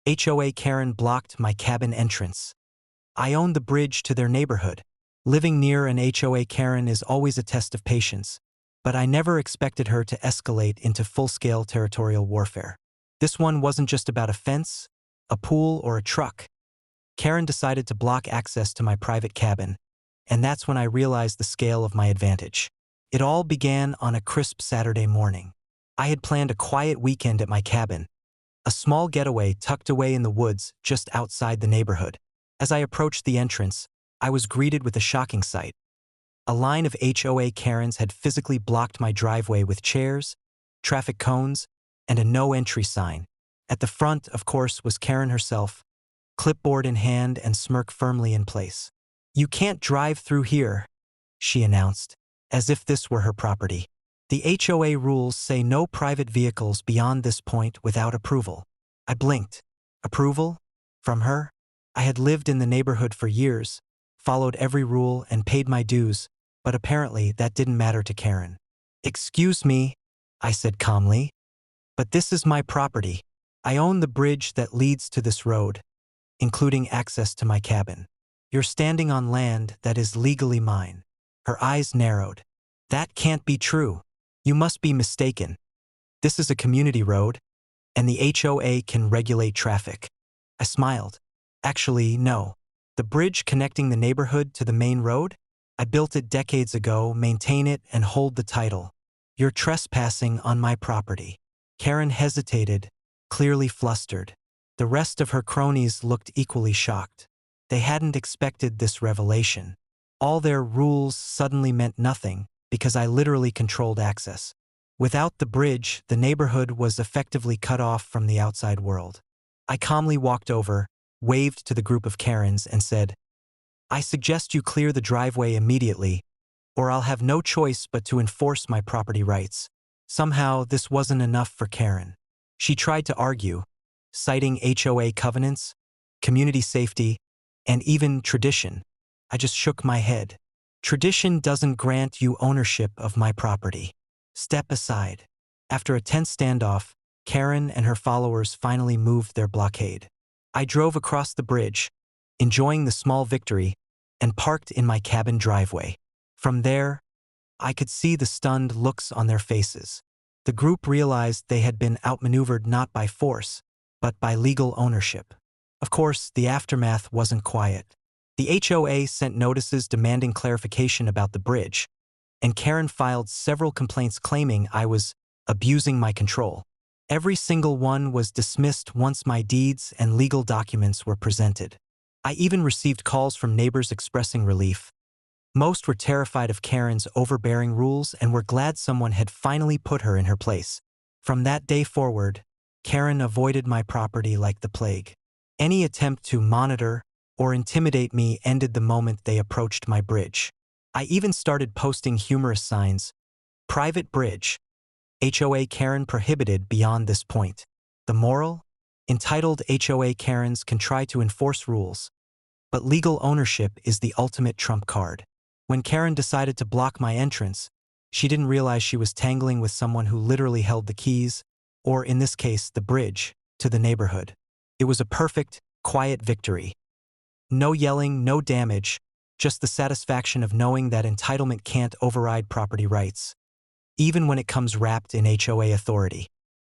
HOA Karen blocked my cabin entrance. I owned the bridge to their neighborhood. Living near an HOA Karen is always a test of patience, but I never expected her to escalate into full-scale territorial warfare. This one wasn't just about a fence, a pool, or a truck. Karen decided to block access to my private cabin, and that's when I realized the scale of my advantage. It all began on a crisp Saturday morning. I had planned a quiet weekend at my cabin, a small getaway tucked away in the woods just outside the neighborhood. As I approached the entrance, I was greeted with a shocking sight. A line of HOA Karens had physically blocked my driveway with chairs, traffic cones, and a no-entry sign. At the front, of course, was Karen herself, clipboard in hand and smirk firmly in place. "You can't drive through here," she announced, as if this were her property. "The HOA rules say no private vehicles beyond this point without approval." I blinked. Approval? From her? I had lived in the neighborhood for years, followed every rule and paid my dues, but apparently that didn't matter to Karen. "Excuse me," I said calmly, "but this is my property. I own the bridge that leads to this road, including access to my cabin. You're standing on land that is legally mine." Her eyes narrowed. "That can't be true. You must be mistaken. This is a community road, and the HOA can regulate traffic." I smiled. "Actually, no. The bridge connecting the neighborhood to the main road? I built it decades ago, maintain it, and hold the title. You're trespassing on my property." Karen hesitated, clearly flustered. The rest of her cronies looked equally shocked. They hadn't expected this revelation. All their rules suddenly meant nothing because I literally controlled access. Without the bridge, the neighborhood was effectively cut off from the outside world. I calmly walked over, waved to the group of Karens, and said, "I suggest you clear the driveway immediately, or I'll have no choice but to enforce my property rights." Somehow, this wasn't enough for Karen. She tried to argue, citing HOA covenants, community safety, and even tradition. I just shook my head. "Tradition doesn't grant you ownership of my property. Step aside." After a tense standoff, Karen and her followers finally moved their blockade. I drove across the bridge, enjoying the small victory, and parked in my cabin driveway. From there, I could see the stunned looks on their faces. The group realized they had been outmaneuvered not by force, but by legal ownership. Of course, the aftermath wasn't quiet. The HOA sent notices demanding clarification about the bridge, and Karen filed several complaints claiming I was abusing my control. Every single one was dismissed once my deeds and legal documents were presented. I even received calls from neighbors expressing relief. Most were terrified of Karen's overbearing rules and were glad someone had finally put her in her place. From that day forward, Karen avoided my property like the plague. Any attempt to monitor or intimidate me ended the moment they approached my bridge. I even started posting humorous signs. "Private bridge. HOA Karen prohibited beyond this point." The moral? Entitled HOA Karens can try to enforce rules, but legal ownership is the ultimate trump card. When Karen decided to block my entrance, she didn't realize she was tangling with someone who literally held the keys, or in this case, the bridge, to the neighborhood. It was a perfect, quiet victory. No yelling, no damage, just the satisfaction of knowing that entitlement can't override property rights, even when it comes wrapped in HOA authority.